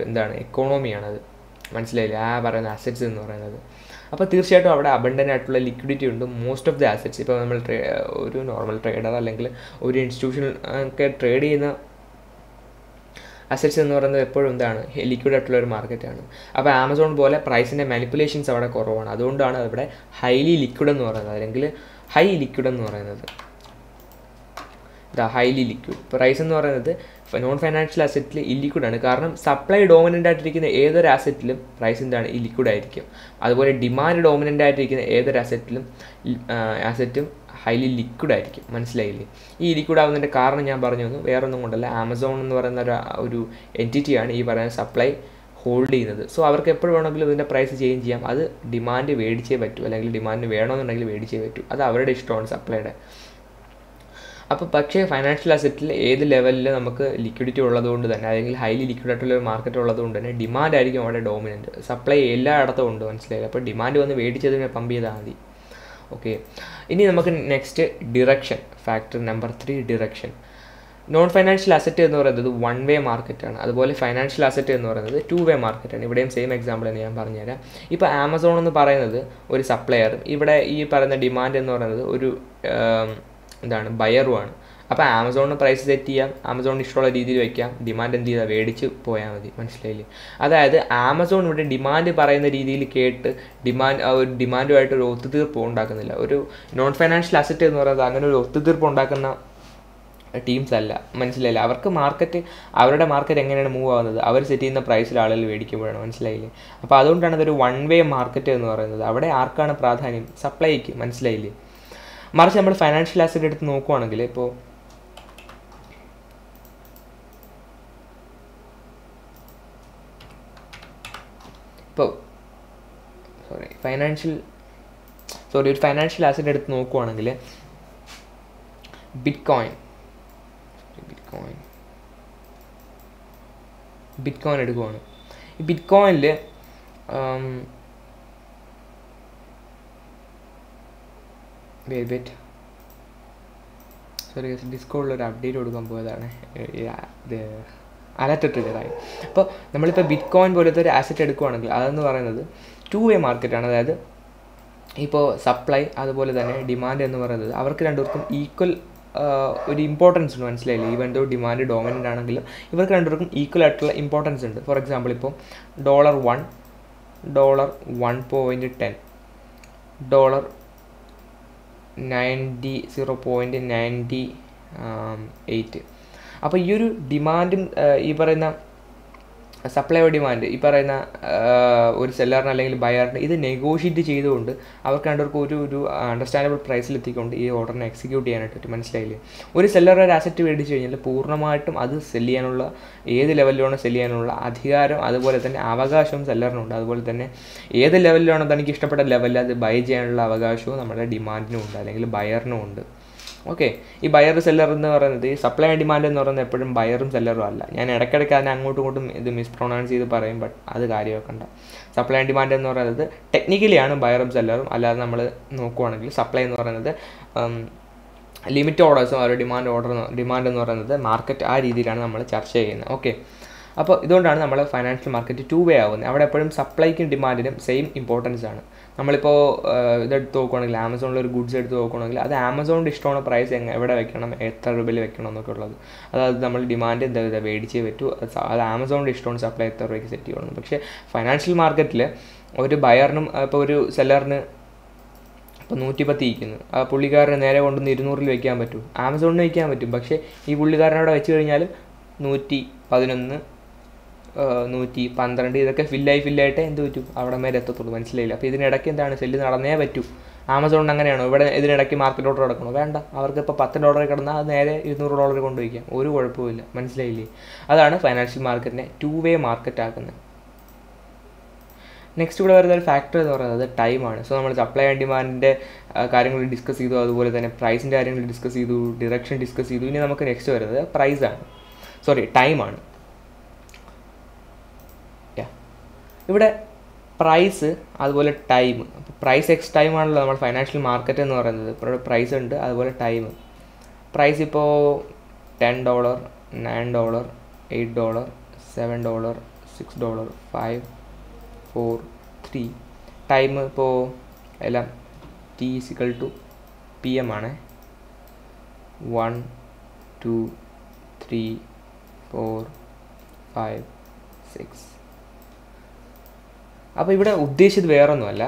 S1: എന്താണ് എക്കോണമിയാണത്. മനസ്സിലായില്ലേ ആ പറയുന്ന ആസറ്റ്സ് എന്ന് പറയുന്നത്. അപ്പോൾ തീർച്ചയായിട്ടും അവിടെ അബണ്ടൻ്റ് ആയിട്ടുള്ള ലിക്വിഡിറ്റി ഉണ്ട് മോസ്റ്റ് ഓഫ് ദി ആസറ്റ്സ്. ഇപ്പോൾ നമ്മൾ ഒരു നോർമൽ ട്രേഡർ അല്ലെങ്കിൽ ഒരു ഇൻസ്റ്റിറ്റ്യൂഷണൽ ഒക്കെ ട്രേഡ് ചെയ്യുന്ന അസറ്റ്സ് എന്ന് പറയുന്നത് എപ്പോഴും എന്താണ് ലിക്വിഡ് ആയിട്ടുള്ള ഒരു മാർക്കറ്റാണ്. അപ്പോൾ ആമസോൺ പോലെ പ്രൈസിൻ്റെ മാനിപ്പുലേഷൻസ് അവിടെ കുറവാണ്. അതുകൊണ്ടാണ് അവിടെ ഹൈലി ലിക്വിഡ് എന്ന് പറയുന്നത്, അല്ലെങ്കിൽ ഹൈ ലിക്വിഡ് എന്ന് പറയുന്നത്. ഹൈലി ലിക്വിഡ് പ്രൈസ് എന്ന് പറയുന്നത് നോൺ ഫൈനാൻഷ്യൽ അസറ്റിൽ ഇല്ലിക്വിഡാണ്. കാരണം സപ്ലൈ ഡോമിനൻ്റ് ആയിട്ടിരിക്കുന്ന ഏതൊരു ആസറ്റിലും പ്രൈസ് എന്താണ് ഇല്ലിക്വിഡ് ആയിരിക്കും. അതുപോലെ ഡിമാൻഡ് ഡോമിനൻ്റ് ആയിട്ടിരിക്കുന്ന ഏതൊരു ആസറ്റും ഹൈലി ലിക്വിഡ് ആയിരിക്കും. മനസ്സിലായില്ലേ? ഈ ലിക്വിഡ് ആവുന്നതിൻ്റെ കാരണം ഞാൻ പറഞ്ഞു തന്നു, വേറൊന്നും കൊണ്ടല്ല, ആമസോൺ എന്ന് പറയുന്ന ഒരു എൻറ്റിറ്റിയാണ് ഈ പറയുന്ന സപ്ലൈ ഹോൾഡ് ചെയ്യുന്നത്. സോ അവർക്ക് എപ്പോഴും വേണമെങ്കിലും ഇതിൻ്റെ പ്രൈസ് ചേഞ്ച് ചെയ്യാം. അത് ഡിമാൻഡ് മേടിച്ചേ പറ്റൂ, അല്ലെങ്കിൽ ഡിമാൻഡ് വേണമെന്നുണ്ടെങ്കിൽ മേടിച്ചേ പറ്റൂ. അത് അവരുടെ ഇഷ്ടമാണ് സപ്ലൈയുടെ. അപ്പോൾ പക്ഷേ ഫൈനാൻഷ്യൽ അസറ്റിൽ ഏത് ലെവലിൽ നമുക്ക് ലിക്വിഡിറ്റി ഉള്ളതുകൊണ്ട് തന്നെ, അല്ലെങ്കിൽ ഹൈലി ലിക്വിഡ് ആയിട്ടുള്ള ഒരു മാർക്കറ്റ് ഉള്ളതുകൊണ്ട് തന്നെ ഡിമാൻഡ് ആയിരിക്കും അവിടെ ഡോമിനൻറ്റ്. സപ്ലൈ എല്ലായിടത്തും ഉണ്ട്. മനസ്സിലായില്ല? അപ്പോൾ ഡിമാൻഡ് വന്ന് മേടിച്ചതിനെ പമ്പ് ചെയ്താൽ മതി. ഓക്കെ, ഇനി നമുക്ക് next direction, factor number 3 direction. Non financial asset എന്ന് പറയുന്നത് 1 വേ മാർക്കറ്റാണ്. അതുപോലെ ഫൈനാൻഷ്യൽ അസറ്റ് എന്ന് പറയുന്നത് 2 വേ മാർക്കറ്റാണ്. ഇവിടെയും സെയിം എക്സാമ്പിൾ തന്നെ ഞാൻ പറഞ്ഞുതരാം. ഇപ്പോൾ ആമസോൺ എന്ന് പറയുന്നത് ഒരു സപ്ലയറും ഇവിടെ ഈ പറയുന്ന ഡിമാൻഡ് എന്ന് പറയുന്നത് ഒരു ബയറുമാണ്. അപ്പോൾ ആമസോണിന് പ്രൈസ് സെറ്റ് ചെയ്യാം, ആമസോണിന് ഇഷ്ടമുള്ള രീതിയിൽ വയ്ക്കാം, ഡിമാൻഡ് എന്ത് ചെയ്താൽ മേടിച്ച് പോയാൽ മതി. മനസ്സിലായില്ലേ? അതായത് ആമസോൺ ഇവിടെ ഡിമാൻഡ് പറയുന്ന രീതിയിൽ കേട്ട് ഒരു ഡിമാൻഡുമായിട്ട് ഒരു ഒത്തുതീർപ്പ് ഉണ്ടാക്കുന്നില്ല. ഒരു നോൺ ഫൈനാൻഷ്യൽ അസറ്റ് എന്ന് പറയുന്നത് അങ്ങനെ ഒരു ഒത്തുതീർപ്പ് ഉണ്ടാക്കുന്ന ടീംസ് അല്ല. മനസ്സിലായില്ല? അവർക്ക് അവരുടെ മാർക്കറ്റ് എങ്ങനെയാണ് മൂവ് ആവുന്നത്, അവർ സെറ്റ് ചെയ്യുന്ന പ്രൈസിൽ ആളുകൾ മേടിക്കുമ്പോഴാണ്. മനസ്സിലായില്ലേ? അപ്പോൾ അതുകൊണ്ടാണ് അതൊരു 1 വേ മാർക്കറ്റ് എന്ന് പറയുന്നത്. അവിടെ ആർക്കാണ് പ്രാധാന്യം? സപ്ലൈക്ക്. മനസ്സിലായില്ലേ? മറിച്ച് നമ്മൾ ഫൈനാൻഷ്യൽ അസറ്റ് എടുത്ത് നോക്കുവാണെങ്കിൽ ഇപ്പോൾ ഒരു ഫൈനാൻഷ്യൽ അസറ്റ് എടുത്ത് നോക്കുവാണെങ്കിൽ ബിറ്റ്കോയിൻ എടുക്കുവാണ്. ഈ ബിറ്റ്കോയിനിൽ ഡിസ്കോഡിലൊരു അപ്ഡേറ്റ് കൊടുക്കാൻ പോയതാണ്, അലർട്ട് ട്രിഗറായി. അപ്പോൾ നമ്മളിപ്പോൾ ബിറ്റ്കോയിൻ പോലത്തെ ഒരു ആസറ്റ് എടുക്കുകയാണെങ്കിൽ അതെന്ന് പറയുന്നത് 2 വേ മാർക്കറ്റാണ്. അതായത് ഇപ്പോൾ സപ്ലൈ അതുപോലെ തന്നെ ഡിമാൻഡ് എന്ന് പറയുന്നത് അവർക്ക് രണ്ടുപേർക്കും ഈക്വൽ ഒരു ഇമ്പോർട്ടൻസ് ഉണ്ട്. മനസ്സിലായില്ലേ? ഈവൻ ദോ ഡിമാൻഡ് ഡോമിനൻ്റ് ആണെങ്കിലും ഇവർക്ക് രണ്ടുപേർക്കും ഈക്വൽ ആയിട്ടുള്ള ഇമ്പോർട്ടൻസ് ഉണ്ട്. ഫോർ എക്സാമ്പിൾ ഇപ്പോൾ $1 $1.10 $0.98. അപ്പോൾ ഈ ഒരു ഡിമാൻഡും ഈ പറയുന്ന സപ്ലൈ ഡിമാൻഡ് ഈ പറയുന്ന ഒരു സെല്ലറിന് അല്ലെങ്കിൽ ബയറിന് ഇത് നെഗോഷിയേറ്റ് ചെയ്തുകൊണ്ട് അവർക്ക് രണ്ടുപേർക്കും ഒരു അണ്ടർസ്റ്റാൻഡബിൾ പ്രൈസിലെത്തിക്കൊണ്ട് ഈ ഓർഡറിനെ എക്സിക്യൂട്ട് ചെയ്യാനായിട്ട് പറ്റും. മനസ്സിലായില്ലേ? ഒരു സെല്ലർ ഒരു ആസറ്റ് മേടിച്ച് കഴിഞ്ഞാൽ പൂർണ്ണമായിട്ടും അത് സെല് ചെയ്യാനുള്ള, ഏത് ലെവലിലാണ് സെല് ചെയ്യാനുള്ള അധികാരം അതുപോലെ തന്നെ അവകാശവും സെല്ലറിനുണ്ട്. അതുപോലെ തന്നെ ഏത് ലെവലിലാണോ തനിക്ക് ഇഷ്ടപ്പെട്ട ലെവലിൽ അത് ബൈ ചെയ്യാനുള്ള അവകാശവും നമ്മുടെ ഡിമാൻഡിനും ഉണ്ട്, അല്ലെങ്കിൽ ബയറിനും ഉണ്ട്. ഓക്കെ, ഈ ബയർ സെല്ലർ എന്ന് പറയുന്നത്, ഈ സപ്ലൈ ആൻഡ് ഡിമാൻഡ് എന്ന് പറയുന്നത് എപ്പോഴും ബയറും സെല്ലറും അല്ല. ഞാൻ ഇടയ്ക്കിടയ്ക്ക് അതിനെ അങ്ങോട്ടും ഇങ്ങോട്ടും ഇത് മിസ്പ്രൊണൗൺസ് ചെയ്ത് പറയും, ബട്ട് അത് കാര്യമാക്കണ്ട. സപ്ലൈ ആൻഡ് ഡിമാൻഡ് എന്ന് പറയുന്നത് ടെക്നിക്കലിയാണ് ബയറും സെല്ലറും. അല്ലാതെ നമ്മൾ നോക്കുവാണെങ്കിൽ സപ്ലൈ എന്ന് പറയുന്നത് ലിമിറ്റ് ഓർഡേഴ്സും ഒരു ഡിമാൻഡ് എന്ന് പറയുന്നത് മാർക്കറ്റ്, ആ രീതിയിലാണ് നമ്മൾ ചർച്ച ചെയ്യുന്നത്. ഓക്കെ, അപ്പോൾ ഇതുകൊണ്ടാണ് നമ്മൾ ഫൈനാൻഷ്യൽ മാർക്കറ്റ് 2 വേ ആവുന്നത്. അവിടെ എപ്പോഴും സപ്ലൈക്കും ഡിമാൻഡിനും സെയിം ഇമ്പോർട്ടൻസ് ആണ്. നമ്മളിപ്പോൾ ഇതെടുത്ത് നോക്കുകയാണെങ്കിൽ ആമസോണിൽ ഒരു ഗുഡ്സ് എടുത്ത് നോക്കുകയാണെങ്കിൽ അത് ആമസോണിൻ്റെ ഇഷ്ടമാണ് പ്രൈസ് എവിടെ വെക്കണം, എത്ര രൂപയിൽ വെക്കണം എന്നൊക്കെ ഉള്ളത്. അതായത് നമ്മൾ ഡിമാൻഡ് എന്താ മേടിച്ചേ പറ്റൂ, അത് ആമസോണിൻ്റെ ഇഷ്ടമാണ് സപ്ലൈ എത്ര രൂപയ്ക്ക് സെറ്റ് ചെയ്യണം. പക്ഷേ ഫൈനാൻഷ്യൽ മാർക്കറ്റിൽ ഒരു ബയറിനും ഇപ്പോൾ ഒരു സെല്ലറിന് ഇപ്പോൾ 110 ഇരിക്കുന്നു, ആ പുള്ളിക്കാരനെ നേരെ കൊണ്ടുവന്ന് 200 വെക്കാൻ പറ്റും, ആമസോണിന് വയ്ക്കാൻ പറ്റും. പക്ഷേ ഈ പുള്ളിക്കാരനവിടെ വെച്ച് കഴിഞ്ഞാലും 111 112 ഇതൊക്കെ ഫില്ലായിട്ട് എന്ത് പറ്റും, അവിടെ മേലെ എത്തത്തുള്ളൂ. മനസ്സിലായില്ല? അപ്പോൾ ഇതിനിടയ്ക്ക് എന്താണ്, സെല്ല് നടന്നേ പറ്റൂ. ആമസോണിന് അങ്ങനെയാണോ? ഇവിടെ ഇതിനിടയ്ക്ക് മാർക്കറ്റ് ഓർഡർ കിടക്കണോ? വേണ്ട. അവർക്ക് ഇപ്പോൾ $10 കിടന്നാൽ അത് നേരെ $200 കൊണ്ടുവയ്ക്കാം, ഒരു കുഴപ്പമില്ല. മനസ്സിലായില്ലേ? അതാണ് ഫൈനാൻഷ്യൽ മാർക്കറ്റിനെ 2 വേ മാർക്കറ്റ് ആക്കുന്നത്. നെക്സ്റ്റ് ഇവിടെ വരുന്ന ഒരു ഫാക്ടർ എന്ന് പറയുന്നത് ടൈമാണ്. സോ നമ്മൾ സപ്ലൈ ആൻഡ് ഡിമാൻഡിൻ്റെ കാര്യങ്ങൾ ഡിസ്കസ് ചെയ്തു, അതുപോലെ തന്നെ പ്രൈസിൻ്റെ കാര്യങ്ങൾ ഡിസ്കസ് ചെയ്തു, ഡിറക്ഷൻ ഡിസ്കസ് ചെയ്തു. ഇനി നമുക്ക് നെക്സ്റ്റ് വരുന്നത് ടൈമാണ്. ഇവിടെ പ്രൈസ് അതുപോലെ ടൈം. പ്രൈസ് എക്സ് ടൈം ആണല്ലോ നമ്മൾ ഫൈനാൻഷ്യൽ മാർക്കറ്റ് എന്ന് പറയുന്നത്. ഇപ്പോൾ പ്രൈസ് ഉണ്ട്, അതുപോലെ ടൈം. പ്രൈസ് ഇപ്പോൾ $10, $9, $8, $7, $6, 5, 4, 3. ടൈം ഇപ്പോൾ എല്ലാം T=PM ആണ്. 1, 2, 3, 4, 5, 6. അപ്പോൾ ഇവിടെ ഉദ്ദേശിച്ചത് വേറൊന്നുമല്ല,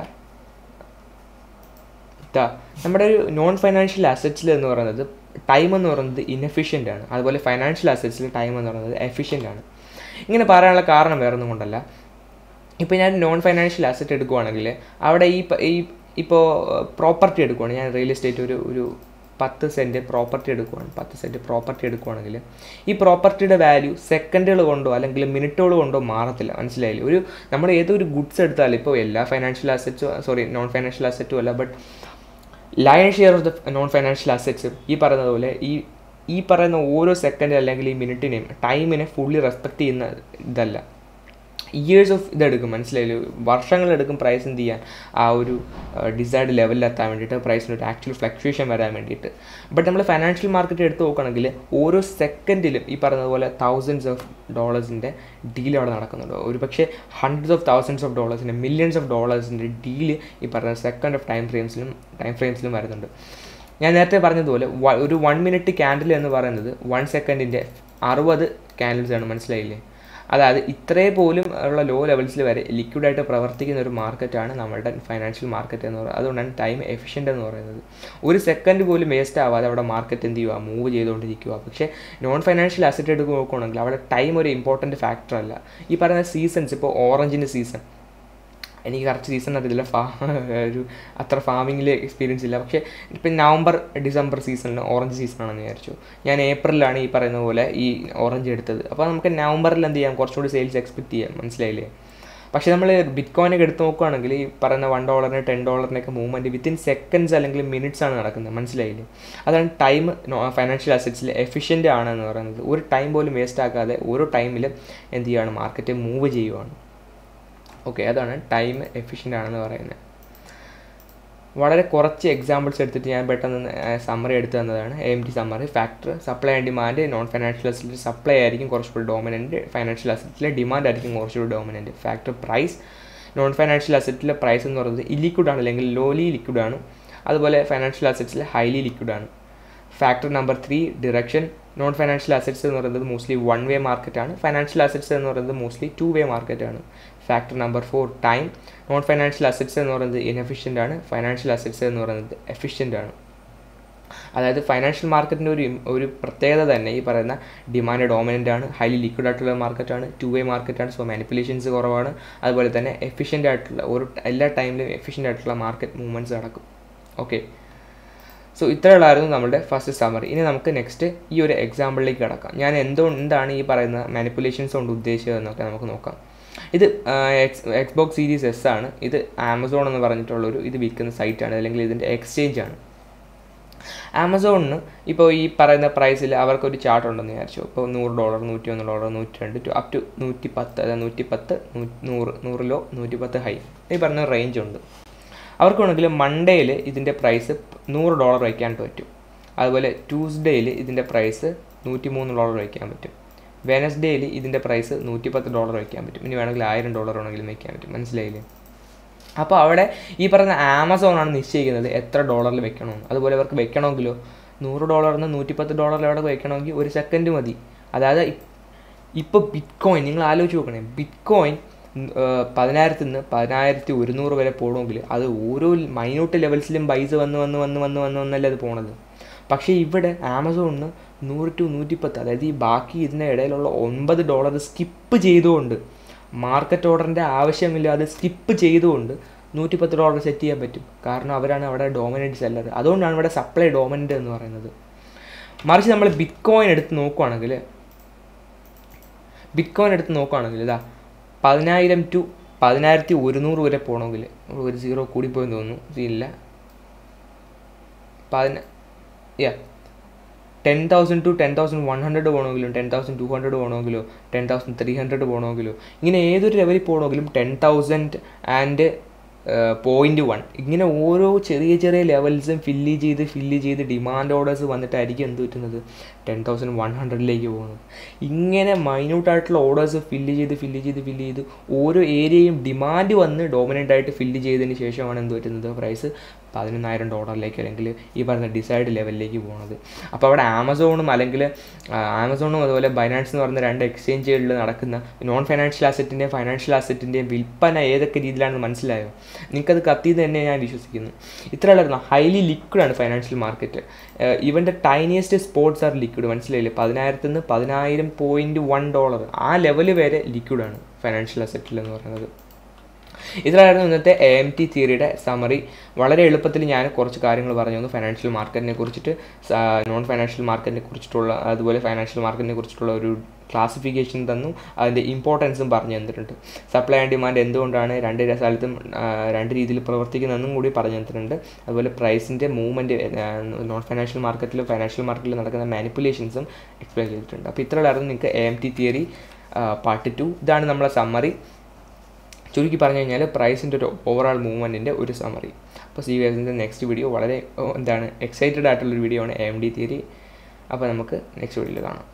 S1: നമ്മുടെ ഒരു നോൺ ഫൈനാൻഷ്യൽ അസറ്റ്സിൽ എന്ന് പറയുന്നത് ടൈം എന്ന് പറയുന്നത് ഇൻഎഫിഷ്യൻ്റ് ആണ്. അതുപോലെ ഫൈനാൻഷ്യൽ അസറ്റ്സിൽ ടൈം എന്ന് പറയുന്നത് എഫിഷ്യൻ്റ് ആണ്. ഇങ്ങനെ പറയാനുള്ള കാരണം വേറൊന്നും കൊണ്ടല്ല. ഇപ്പോൾ ഞാൻ നോൺ ഫൈനാൻഷ്യൽ അസറ്റ് എടുക്കുവാണെങ്കിൽ അവിടെ ഇപ്പോൾ പ്രോപ്പർട്ടി എടുക്കുവാണ്, ഞാൻ റിയൽ എസ്റ്റേറ്റ് ഒരു 10 സെൻറ്റ് പ്രോപ്പർട്ടി എടുക്കുവാണ്. 10 സെൻറ്റ് പ്രോപ്പർട്ടി എടുക്കുവാണെങ്കിൽ ഈ പ്രോപ്പർട്ടിയുടെ വാല്യൂ സെക്കൻഡുകൾ കൊണ്ടോ അല്ലെങ്കിൽ മിനിറ്റുകൾ കൊണ്ടോ മാറത്തില്ല. മനസ്സിലായില്ലേ? നമ്മൾ ഏതൊരു ഗുഡ്സ് എടുത്താലും, ഇപ്പോൾ എല്ലാ ഫൈനാൻഷ്യൽ അസറ്റ്സും നോൺ ഫൈനാൻഷ്യൽ അസറ്റും അല്ല, but lion share of the non financial assets ഈ പറയുന്നത് പോലെ ഈ പറയുന്ന ഓരോ സെക്കൻഡ് അല്ലെങ്കിൽ ഈ മിനിറ്റിനെയും ടൈമിനെ ഫുള്ളി റെസ്പെക്റ്റ് ചെയ്യുന്ന ഇതല്ല, ഇയേഴ്സ് ഓഫ് ഇതെടുക്കും. മനസ്സിലായില്ലേ? വർഷങ്ങളെടുക്കും പ്രൈസ് എന്ത് ചെയ്യാൻ, ആ ഒരു ഡിസൈർഡ് ലെവലിലെത്താൻ വേണ്ടിയിട്ട്, പ്രൈസിനൊരു ആക്ച്വൽ ഫ്ലക്ച്വേഷൻ വരാൻ വേണ്ടിയിട്ട്. ബട്ട് നമ്മൾ ഫൈനാൻഷ്യൽ മാർക്കറ്റ് എടുത്ത് നോക്കുകയാണെങ്കിൽ ഓരോ സെക്കൻഡിലും ഈ പറയുന്നതുപോലെ തൗസൻഡ്സ് ഓഫ് ഡോളേഴ്സിൻ്റെ ഡീൽ അവിടെ നടക്കുന്നുണ്ട്. ഒരു പക്ഷേ ഹൺഡ്രഡ്സ് ഓഫ് തൗസൻഡ്സ് ഓഫ് ഡോളേഴ്സിൻ്റെ, മില്യൺസ് ഓഫ് ഡോളേഴ്സിൻ്റെ ഡീല് ഈ പറയുന്ന സെക്കൻഡ് ഓഫ് ടൈം ഫ്രെയിംസിലും വരുന്നുണ്ട്. ഞാൻ നേരത്തെ പറഞ്ഞതുപോലെ ഒരു 1 മിനിറ്റ് ക്യാൻഡിൽ എന്ന് പറയുന്നത് 1 സെക്കൻഡിൻ്റെ 60 ക്യാൻഡിൽസ് ആണ്. മനസ്സിലായില്ലേ? അതായത് ഇത്രേ പോലും ഉള്ള ലോ ലെവൽസിൽ വരെ ലിക്വിഡായിട്ട് പ്രവർത്തിക്കുന്ന ഒരു മാർക്കറ്റാണ് നമ്മളുടെ ഫൈനാൻഷ്യൽ മാർക്കറ്റ് എന്ന് പറയുന്നത്. അതുകൊണ്ടാണ് ടൈം എഫിഷ്യൻ്റ് എന്ന് പറയുന്നത്. ഒരു സെക്കൻഡ് പോലും വേസ്റ്റ് ആവാതെ അവിടെ മാർക്കറ്റ് എന്ത് ചെയ്യുക, മൂവ് ചെയ്തുകൊണ്ടിരിക്കുക. പക്ഷേ നോൺ ഫൈനാൻഷ്യൽ അസറ്റ് എടുത്ത് നോക്കുകയാണെങ്കിൽ അവിടെ ടൈം ഒരു ഇമ്പോർട്ടൻറ്റ് ഫാക്ടർ അല്ല. ഈ പറയുന്ന സീസൺസ്, ഇപ്പോൾ ഓറഞ്ചിൻ്റെ സീസൺ, എനിക്ക് കറക്റ്റ് സീസൺ അറിയില്ല, അത്ര ഫാമിങ്ങിൽ എക്സ്പീരിയൻസ് ഇല്ല. പക്ഷേ ഇപ്പം നവംബർ ഡിസംബർ സീസണിൽ ഓറഞ്ച് സീസണാണെന്ന് വിചാരിച്ചു. ഞാൻ ഏപ്രിലാണ് ഈ പറയുന്ന പോലെ ഈ ഓറഞ്ച് എടുത്തത്. അപ്പോൾ നമുക്ക് നവംബറിൽ എന്ത് ചെയ്യാം, കുറച്ചുകൂടി സെയിൽസ് എക്സ്പെക്റ്റ് ചെയ്യാം. മനസ്സിലായില്ലേ? പക്ഷേ നമ്മൾ ബിറ്റ് കോയിനൊക്കെ എടുത്ത് നോക്കുകയാണെങ്കിൽ ഈ പറയുന്ന $1, $10 മൂവ്മെൻറ്റ് വിത്തിൻ സെക്കൻഡ്സ് അല്ലെങ്കിൽ മിനിറ്റ്സ് ആണ് നടക്കുന്നത്. മനസ്സിലായില്ലേ? അതാണ് ടൈം ഫൈനാൻഷ്യൽ അസറ്റ്സിൽ എഫിഷ്യൻ്റ് ആണെന്ന് പറയുന്നത്. ഒരു ടൈം പോലും വേസ്റ്റ് ആക്കാതെ ഓരോ ടൈമിലും എന്ത് ചെയ്യുകയാണ്, മാർക്കറ്റ് മൂവ് ചെയ്യുവാണ്. ഓക്കെ, അതാണ് ടൈം എഫിഷ്യൻ്റ് ആണെന്ന് പറയുന്നത്. വളരെ കുറച്ച് എക്സാമ്പിൾസ് എടുത്തിട്ട് ഞാൻ പെട്ടെന്ന് സമ്മറി എടുത്തു തന്നതാണ്. AMD summary. Factor, supply and demand. Non financial അസറ്റിൽ സപ്ലൈ ആയിരിക്കും കുറച്ചുകൂടി ഡോമിനൻറ്റ്, ഫൈനാൻഷ്യൽ അസറ്റിലെ ഡിമാൻഡ് ആയിരിക്കും കുറച്ചുകൂടി dominant. Factor, price. Non financial അസറ്റിലെ പ്രൈസ് എന്ന് പറയുന്നത് ഇല്ലിക്വിഡാണ് അല്ലെങ്കിൽ ലോലി ലിക്വിഡാണ്. അതുപോലെ ഫൈനാൻഷ്യൽ അസറ്റ്സിൽ ഹൈലി ലിക്വിഡാണ്. Factor number 3, direction. Non financial assets എന്ന് പറയുന്നത് മോസ്റ്റ്ലി 1 വേ മാർക്കറ്റാണ്. ഫൈനാൻഷ്യൽ അസറ്റ്സ് എന്ന് പറയുന്നത് മോസ്റ്റ്ലി 2 വേ മാർക്കറ്റാണ്. Factor number 4, time. Non financial assets എന്ന് പറയുന്നത് ഇൻഎഫിഷ്യൻ്റ് ആണ്, ഫൈനാൻഷ്യൽ അസറ്റ്സ് എന്ന് പറയുന്നത് എഫിഷ്യൻ്റ് ആണ്. അതായത് ഫൈനാൻഷ്യൽ മാർക്കറ്റിൻ്റെ ഒരു പ്രത്യേകത തന്നെ ഈ പറയുന്ന ഡിമാൻഡ് ഡോമിനൻ്റ് ആണ്, ഹൈലി ലിക്വിഡ് ആയിട്ടുള്ള മാർക്കറ്റാണ്, 2 വേ മാർക്കറ്റാണ്. സോ മാനിപ്പുലേഷൻസ് കുറവാണ്. അതുപോലെ തന്നെ എഫിഷ്യൻ്റ് ആയിട്ടുള്ള എല്ലാ ടൈമിലും എഫിഷ്യൻ്റ് ആയിട്ടുള്ള മാർക്കറ്റ് മൂവ്മെൻറ്റ്സ് നടക്കും. ഓക്കെ, സോ ഇത്രയുള്ളായിരുന്നു നമ്മുടെ ഫസ്റ്റ് സമ്മറി. ഇനി നമുക്ക് നെക്സ്റ്റ് ഈ ഒരു എക്സാമ്പിളിലേക്ക് കിടക്കാം. ഞാൻ എന്താണ് ഈ പറയുന്ന മാനിപ്പുലേഷൻസ് കൊണ്ട് ഉദ്ദേശിച്ചതെന്നൊക്കെ നമുക്ക് നോക്കാം. ഇത് Xbox Series S ആണ്. ഇത് ആമസോൺ എന്ന് പറഞ്ഞിട്ടുള്ളൊരു ഇത് വിൽക്കുന്ന സൈറ്റാണ്, അല്ലെങ്കിൽ ഇതിൻ്റെ എക്സ്ചേഞ്ച് ആണ്. ആമസോണിന് ഇപ്പോൾ ഈ പറയുന്ന പ്രൈസിൽ അവർക്കൊരു ചാർട്ട് ഉണ്ടെന്ന് വിചാരിച്ചു. ഇപ്പോൾ $100, $101, $102 അപ് ടു 110, അതായത് 110, 100, 100 ലോ, 110 ഹൈ, ഈ പറഞ്ഞ റേഞ്ച് ഉണ്ട്. അവർക്ക് വേണമെങ്കിൽ മൺഡേയിൽ ഇതിൻ്റെ പ്രൈസ് $100 വയ്ക്കാൻ പറ്റും. അതുപോലെ ട്യൂസ്ഡേയിൽ ഇതിൻ്റെ പ്രൈസ് $103 വയ്ക്കാൻ പറ്റും. വെനസ്ഡേയിൽ ഇതിൻ്റെ പ്രൈസ് $110 വയ്ക്കാൻ പറ്റും. ഇനി വേണമെങ്കിൽ $1000 വേണമെങ്കിലും വയ്ക്കാൻ പറ്റും. മനസ്സിലായില്ലേ? അപ്പോൾ അവിടെ ഈ പറയുന്ന ആമസോണാണ് നിശ്ചയിക്കുന്നത് എത്ര ഡോളറിൽ വെക്കണമെന്ന്. അതുപോലെ അവർക്ക് വെക്കണമെങ്കിലോ $100 $110 അവിടെ വെക്കണമെങ്കിൽ ഒരു സെക്കൻഡ് മതി. അതായത് ഇപ്പോൾ ബിറ്റ് കോയിൻ നിങ്ങൾ ആലോചിച്ച് നോക്കണേ, ബിറ്റ് കോയിൻ 10,000 നിന്ന് 11,100 വരെ പോകണമെങ്കിൽ അത് ഓരോ മൈന്യൂട്ട് ലെവൽസിലും പൈസ വന്നല്ലേ അത് പോണത്. പക്ഷേ ഇവിടെ ആമസോണിന് 100 to 110, അതായത് ഈ ബാക്കി ഇതിൻ്റെ ഇടയിലുള്ള $9 സ്കിപ്പ് ചെയ്തുകൊണ്ട്, മാർക്കറ്റ് ഓർഡറിൻ്റെ ആവശ്യമില്ലാതെ സ്കിപ്പ് ചെയ്തുകൊണ്ട് $110 സെറ്റ് ചെയ്യാൻ പറ്റും. കാരണം അവരാണ് അവിടെ ഡോമിനൻറ്റ് സെല്ലർ. അതുകൊണ്ടാണ് ഇവിടെ സപ്ലൈ ഡോമിനൻ്റ് എന്ന് പറയുന്നത്. മറിച്ച് നമ്മൾ ബിറ്റ് കോയിൻ എടുത്ത് നോക്കുകയാണെങ്കിൽ ഇതാ 10,000 to 11,100 വരെ പോകണമെങ്കിൽ, ഒരു സീറോ കൂടിപ്പോയെന്ന് തോന്നുന്നു, ഇല്ല 10,000 to 10,100 പോകണമെങ്കിലും 10,200 പോകണമെങ്കിലോ 10,300 പോകണമെങ്കിലോ ഇങ്ങനെ ഏതൊരു ലെവലിൽ പോകണമെങ്കിലും 10,000 ആൻഡ് 0.1 ഇങ്ങനെ ഓരോ ചെറിയ ചെറിയ ലെവൽസും ഫില്ല് ചെയ്ത് ഡിമാൻഡ് ഓർഡേഴ്സ് വന്നിട്ടായിരിക്കും എന്ത് പറ്റുന്നത് 10,100ലേക്ക് പോകുന്നത്. ഇങ്ങനെ മൈന്യൂട്ടായിട്ടുള്ള ഓർഡേഴ്സ് ഫില്ല് ചെയ്ത് ഓരോ ഏരിയയും ഡിമാൻഡ് വന്ന് ഡോമിനൻ്റ് ആയിട്ട് ഫില്ല് ചെയ്തതിന് ശേഷമാണ് എന്ത് പറ്റുന്നത് പ്രൈസ് $11,000 അല്ലെങ്കിൽ ഈ പറഞ്ഞ ഡിസൈഡ് ലെവലിലേക്ക് പോകുന്നത്. അപ്പോൾ അവിടെ ആമസോണും അതുപോലെ ബൈനാൻസ് എന്ന് പറയുന്ന 2 എക്സ്ചേഞ്ചുകളിൽ നടക്കുന്ന നോൺ ഫൈനാൻഷ്യൽ അസറ്റിൻ്റെയും ഫൈനാൻഷ്യൽ അസറ്റിൻ്റെയും വിൽപ്പന ഏതൊക്കെ രീതിയിലാണെന്ന് മനസ്സിലായോ? നിങ്ങൾക്കത് കത്തിയെന്ന് തന്നെ ഞാൻ വിശ്വസിക്കുന്നു. ഇത്രയുള്ളായിരുന്നു. ഹൈലി ലിക്വിഡാണ് ഫൈനാൻഷ്യൽ മാർക്കറ്റ്. ഇവൻ്റെ ടൈനിയസ്റ്റ് സ്പോട്ട്സ് ആർ ലിക്വിഡ്. മനസ്സിലായില്ലേ? 10,000 നിന്ന് 10,000.1 ആ ലെവൽ വരെ ലിക്വിഡാണ് ഫൈനാൻഷ്യൽ അസറ്റിൽ എന്ന് പറയുന്നത്. ഇതായിരുന്നു ഇന്നത്തെ AMT തിയറിയുടെ സമറി. വളരെ എളുപ്പത്തിൽ ഞാൻ കുറച്ച് കാര്യങ്ങൾ പറഞ്ഞു തന്നു. ഫൈനാൻഷ്യൽ മാർക്കറ്റിനെ കുറിച്ചിട്ട്, നോൺ ഫൈനാൻഷ്യൽ മാർക്കറ്റിനെ കുറിച്ചിട്ടുള്ള, അതുപോലെ ഫൈനാൻഷ്യൽ മാർക്കറ്റിനെ കുറിച്ചിട്ടുള്ള ഒരു ക്ലാസിഫിക്കേഷൻ തന്നു. അതിൻ്റെ ഇമ്പോർട്ടൻസും പറഞ്ഞു തന്നിട്ടുണ്ട്. സപ്ലൈ ആൻഡ് ഡിമാൻഡ് എന്തുകൊണ്ടാണ് രണ്ട് സ്ഥലത്തും രണ്ട് രീതിയിൽ പ്രവർത്തിക്കുന്നതെന്നും കൂടി പറഞ്ഞു തന്നിട്ടുണ്ട്. അതുപോലെ പ്രൈസിൻ്റെ മൂവ്മെൻറ്റ് നോൺ ഫൈനാൻഷ്യൽ മാർക്കറ്റിലും ഫൈനാൻഷ്യൽ മാർക്കറ്റിലും നടക്കുന്ന മാനിപ്പുലേഷൻസും എക്സ്പ്ലെയിൻ ചെയ്തിട്ടുണ്ട്. അപ്പോൾ ഇത്രയുള്ളായിരുന്നു നിങ്ങൾക്ക് AMT തിയറി പാർട്ട് 2. ഇതാണ് നമ്മളെ സമ്മറി. ചുരുക്കി പറഞ്ഞു കഴിഞ്ഞാൽ പ്രൈസിൻ്റെ ഒരു ഓവറോൾ മൂവ്മെൻറ്റിൻ്റെ ഒരു സമ്മറി. അപ്പോൾ CVSൻ്റെ നെക്സ്റ്റ് വീഡിയോ വളരെ എക്സൈറ്റഡ് ആയിട്ടുള്ളൊരു വീഡിയോ ആണ് AMD തിയറി. അപ്പോൾ നമുക്ക് നെക്സ്റ്റ് വീഡിയോയിൽ കാണാം.